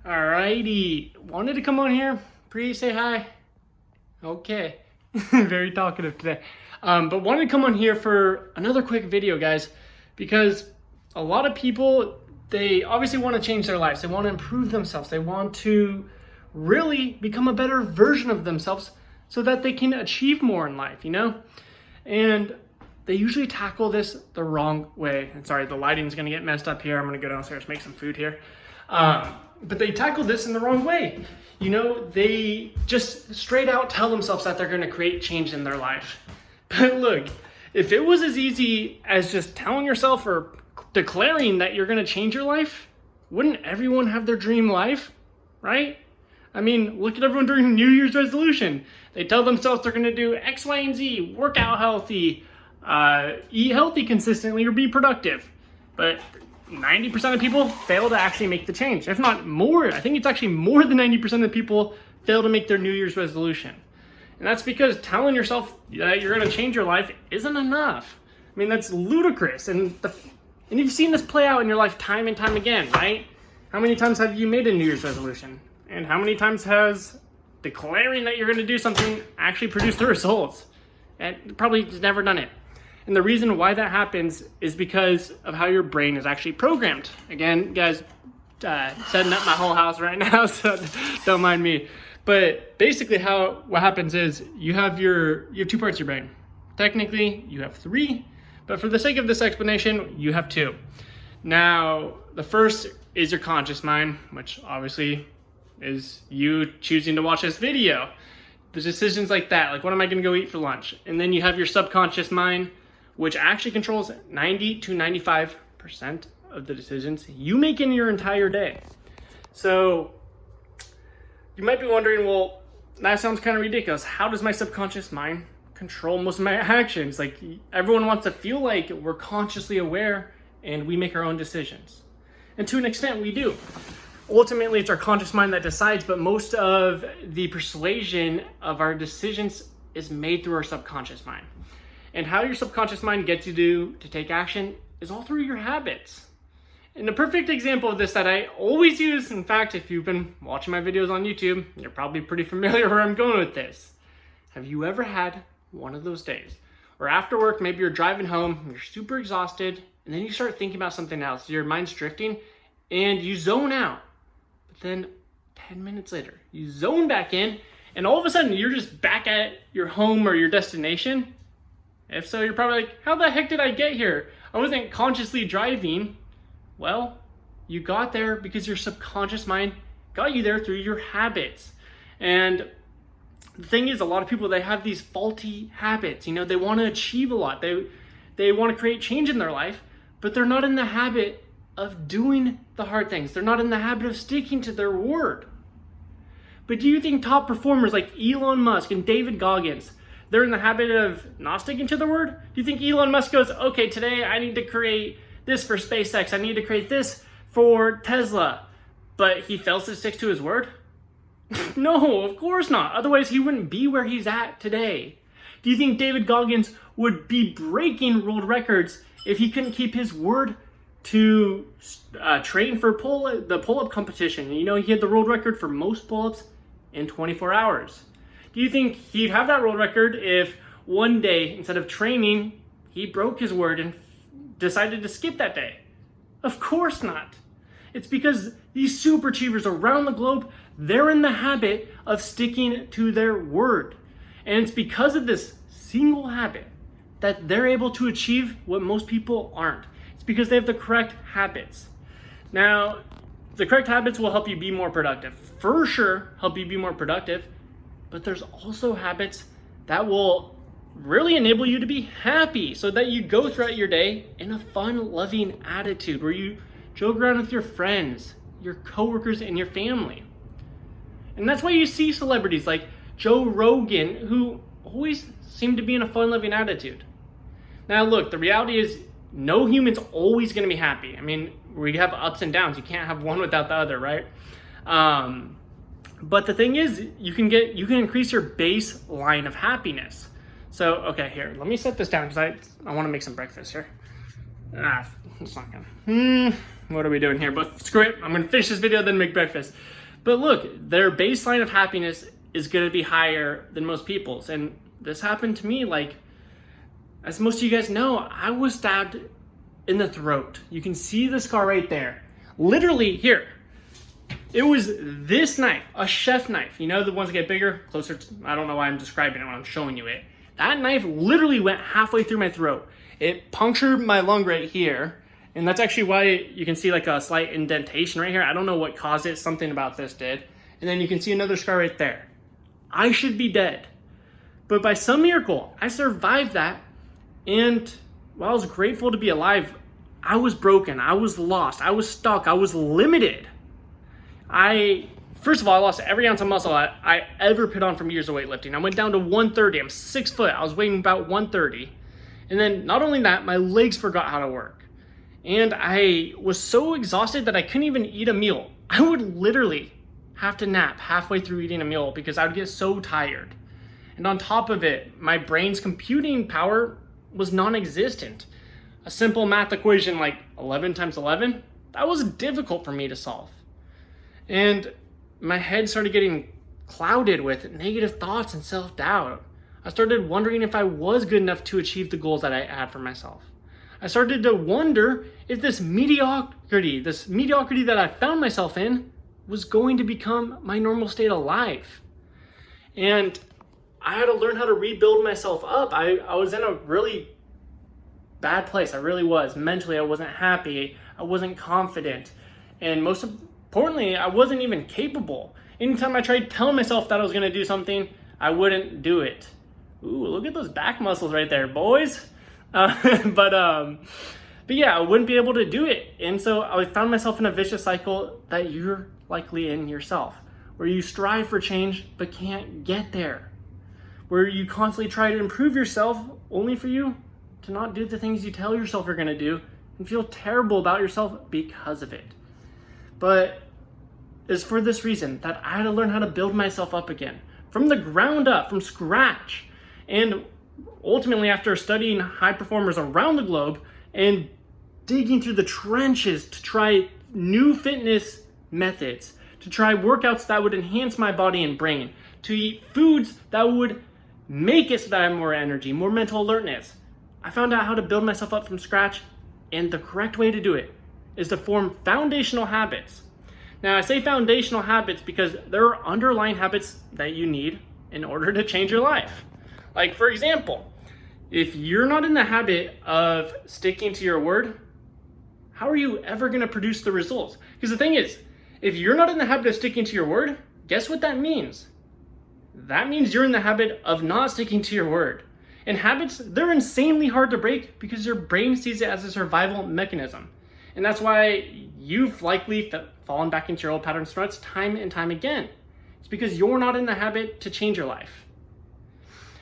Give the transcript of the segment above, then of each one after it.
Alrighty, wanted to come on here, say hi. Okay, very talkative today. But wanted to come on here for another quick video, guys, because a lot of people, they obviously want to change their lives. They want to improve themselves. They want to really become a better version of themselves so that they can achieve more in life, And they usually tackle this the wrong way. And sorry, the lighting's gonna get messed up here. I'm gonna go downstairs, make some food here. But they tackle this in the wrong way. They just straight out tell themselves that they're gonna create change in their life. But look, if it was as easy as just telling yourself or declaring that you're gonna change your life, wouldn't everyone have their dream life, right? I mean, look at everyone during New Year's resolution. They tell themselves they're gonna do X, Y, and Z, work out healthy, eat healthy consistently, or be productive. But 90% of people fail to actually make the change. If not more, I think it's actually more than 90% of people fail to make their New Year's resolution. And that's because telling yourself that you're gonna change your life isn't enough. I mean, that's ludicrous. And you've seen this play out in your life time and time again, right? How many times have you made a New Year's resolution? And how many times has declaring that you're gonna do something actually produce the results? And probably just never done it. And the reason why that happens is because of how your brain is actually programmed. Again, guys, setting up my whole house right now, so don't mind me. But basically what happens is you have two parts of your brain. Technically, you have three, but for the sake of this explanation, you have two. Now, the first is your conscious mind, which obviously is you choosing to watch this video. The decisions like that, like what am I gonna go eat for lunch? And then you have your subconscious mind, which actually controls 90 to 95% of the decisions you make in your entire day. So you might be wondering, well, that sounds kind of ridiculous. How does my subconscious mind control most of my actions? Like, everyone wants to feel like we're consciously aware and we make our own decisions. And to an extent, we do. Ultimately, it's our conscious mind that decides, but most of the persuasion of our decisions is made through our subconscious mind. And how your subconscious mind gets you to take action is all through your habits. And a perfect example of this that I always use, in fact, if you've been watching my videos on YouTube, you're probably pretty familiar where I'm going with this. Have you ever had one of those days where after work, maybe you're driving home, you're super exhausted, and then you start thinking about something else, your mind's drifting, and you zone out. But then 10 minutes later, you zone back in, and all of a sudden you're just back at your home or your destination. If so, you're probably like, how the heck did I get here? I wasn't consciously driving. Well, you got there because your subconscious mind got you there through your habits. And the thing is, a lot of people, they have these faulty habits. They want to achieve a lot. They want to create change in their life, but they're not in the habit of doing the hard things. They're not in the habit of sticking to their word. But do you think top performers like Elon Musk and David Goggins, they're in the habit of not sticking to their word? Do you think Elon Musk goes, okay, today I need to create this for SpaceX, I need to create this for Tesla, but he fails to stick to his word? No, of course not. Otherwise, he wouldn't be where he's at today. Do you think David Goggins would be breaking world records if he couldn't keep his word to train for the pull-up competition? He had the world record for most pull-ups in 24 hours. Do you think he'd have that world record if one day, instead of training, he broke his word and decided to skip that day? Of course not. It's because these super achievers around the globe, they're in the habit of sticking to their word. And it's because of this single habit that they're able to achieve what most people aren't. It's because they have the correct habits. Now, the correct habits will help you be more productive. For sure, help you be more productive. But there's also habits that will really enable you to be happy so that you go throughout your day in a fun, loving attitude where you joke around with your friends, your coworkers, and your family. And that's why you see celebrities like Joe Rogan who always seem to be in a fun, loving attitude. Now, look, the reality is no human's always going to be happy. I mean, we have ups and downs. You can't have one without the other, right? But the thing is, you can increase your baseline of happiness. So, okay, here, let me set this down because I want to make some breakfast here. It's not gonna. what are we doing here? But screw it, I'm gonna finish this video, then make breakfast. But look, their baseline of happiness is gonna be higher than most people's. And this happened to me, like, as most of you guys know, I was stabbed in the throat. You can see the scar right there. Literally here. It was this knife, a chef knife. You know, the ones that get bigger, closer to, I don't know why I'm describing it when I'm showing you it. That knife literally went halfway through my throat. It punctured my lung right here. And that's actually why you can see like a slight indentation right here. I don't know what caused it. Something about this did. And then you can see another scar right there. I should be dead. But by some miracle, I survived that. And while I was grateful to be alive, I was broken. I was lost. I was stuck. I was limited. First of all, I lost every ounce of muscle I ever put on from years of weightlifting. I went down to 130. I'm 6 foot. I was weighing about 130. And then not only that, my legs forgot how to work. And I was so exhausted that I couldn't even eat a meal. I would literally have to nap halfway through eating a meal because I would get so tired. And on top of it, my brain's computing power was non-existent. A simple math equation like 11 times 11, that was difficult for me to solve. And my head started getting clouded with negative thoughts and self-doubt. I started wondering if I was good enough to achieve the goals that I had for myself. I started to wonder if this mediocrity that I found myself in was going to become my normal state of life. And I had to learn how to rebuild myself up. I was in a really bad place. I really was. Mentally, I wasn't happy. I wasn't confident. And most importantly, I wasn't even capable. Anytime I tried telling myself that I was going to do something, I wouldn't do it. Ooh, look at those back muscles right there, boys. But yeah, I wouldn't be able to do it. And so I found myself in a vicious cycle that you're likely in yourself, where you strive for change but can't get there, where you constantly try to improve yourself only for you to not do the things you tell yourself you're going to do and feel terrible about yourself because of it. But it's for this reason that I had to learn how to build myself up again from the ground up, from scratch. And ultimately, after studying high performers around the globe and digging through the trenches to try new fitness methods, to try workouts that would enhance my body and brain, to eat foods that would make it so that I have more energy, more mental alertness, I found out how to build myself up from scratch, and the correct way to do it is to form foundational habits. Now, I say foundational habits because there are underlying habits that you need in order to change your life. Like, for example, if you're not in the habit of sticking to your word, how are you ever going to produce the results? Because the thing is, if you're not in the habit of sticking to your word, guess what that means? That means you're in the habit of not sticking to your word. And habits, they're insanely hard to break because your brain sees it as a survival mechanism. And that's why you've likely fallen back into your old patterns and ruts time and time again. It's because you're not in the habit to change your life.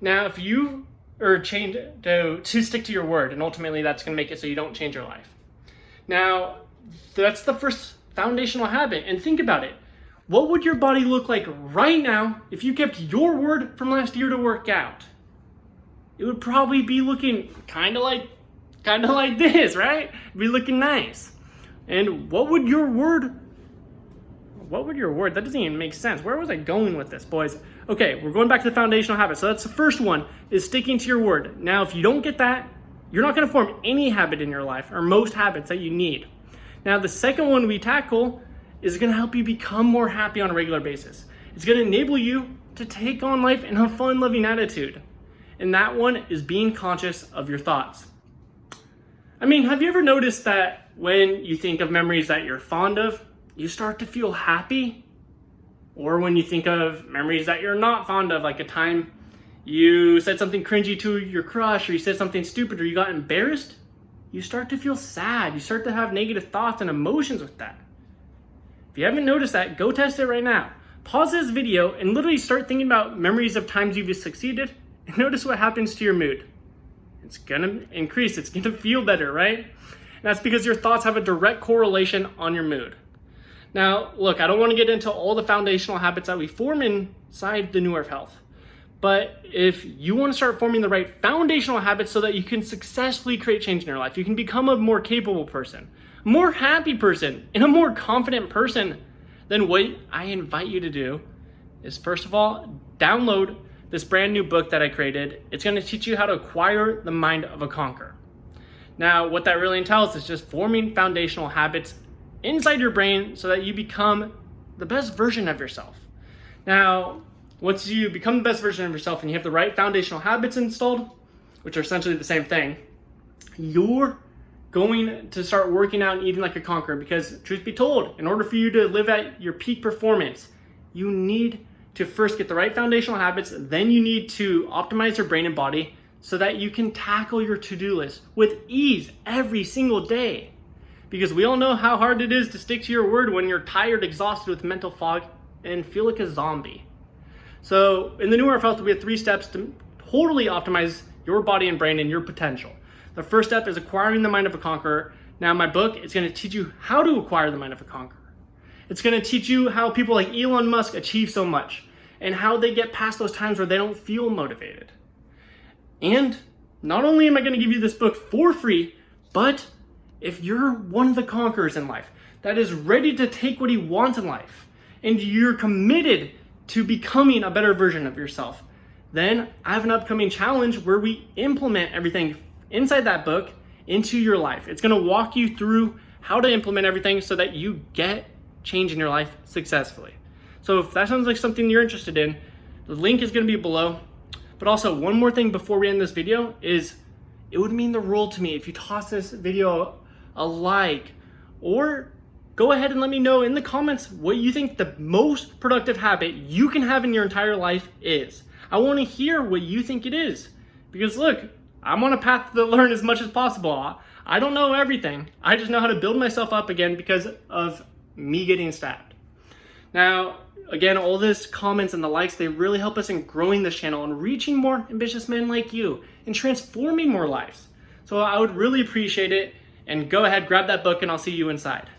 Now, if you are trained to stick to your word, and ultimately that's going to make it so you don't change your life. Now, that's the first foundational habit. And think about it. What would your body look like right now if you kept your word from last year to work out? It would probably be looking kind of like this, right? It'd be looking nice. And what would your word, that doesn't even make sense. Where was I going with this, boys? Okay, we're going back to the foundational habits. So that's the first one, is sticking to your word. Now, if you don't get that, you're not going to form any habit in your life, or most habits that you need. Now, the second one we tackle is going to help you become more happy on a regular basis. It's going to enable you to take on life in a fun, loving attitude. And that one is being conscious of your thoughts. I mean, have you ever noticed that when you think of memories that you're fond of, you start to feel happy? Or when you think of memories that you're not fond of, like a time you said something cringy to your crush, or you said something stupid, or you got embarrassed, you start to feel sad. You start to have negative thoughts and emotions with that. If you haven't noticed that, go test it right now. Pause this video and literally start thinking about memories of times you've succeeded, and notice what happens to your mood. It's gonna increase, it's gonna feel better, right? And that's because your thoughts have a direct correlation on your mood. Now, look, I don't wanna get into all the foundational habits that we form inside the New Earth Health. But if you wanna start forming the right foundational habits so that you can successfully create change in your life, you can become a more capable person, a more happy person, and a more confident person, then what I invite you to do is, first of all, download this brand new book that I created. It's going to teach you how to acquire the mind of a conqueror. Now, what that really entails is just forming foundational habits inside your brain so that you become the best version of yourself. Now, once you become the best version of yourself and you have the right foundational habits installed, which are essentially the same thing, you're going to start working out and eating like a conqueror, because truth be told, in order for you to live at your peak performance, you need to first get the right foundational habits, then you need to optimize your brain and body so that you can tackle your to-do list with ease every single day. Because we all know how hard it is to stick to your word when you're tired, exhausted with mental fog, and feel like a zombie. So in the New Era of Health, we have 3 steps to totally optimize your body and brain and your potential. The first step is acquiring the mind of a conqueror. Now, in my book, it's going to teach you how to acquire the mind of a conqueror. It's going to teach you how people like Elon Musk achieve so much and how they get past those times where they don't feel motivated. And not only am I going to give you this book for free, but if you're one of the conquerors in life that is ready to take what he wants in life and you're committed to becoming a better version of yourself, then I have an upcoming challenge where we implement everything inside that book into your life. It's going to walk you through how to implement everything so that you get change in your life successfully. So if that sounds like something you're interested in, the link is going to be below. But also, one more thing before we end this video is it would mean the world to me if you toss this video a like, or go ahead and let me know in the comments what you think the most productive habit you can have in your entire life is. I want to hear what you think it is, because look, I'm on a path to learn as much as possible. I don't know everything. I just know how to build myself up again because of me getting stabbed. Now, again, all this comments and the likes, they really help us in growing this channel and reaching more ambitious men like you and transforming more lives. So I would really appreciate it. And go ahead, grab that book, and I'll see you inside.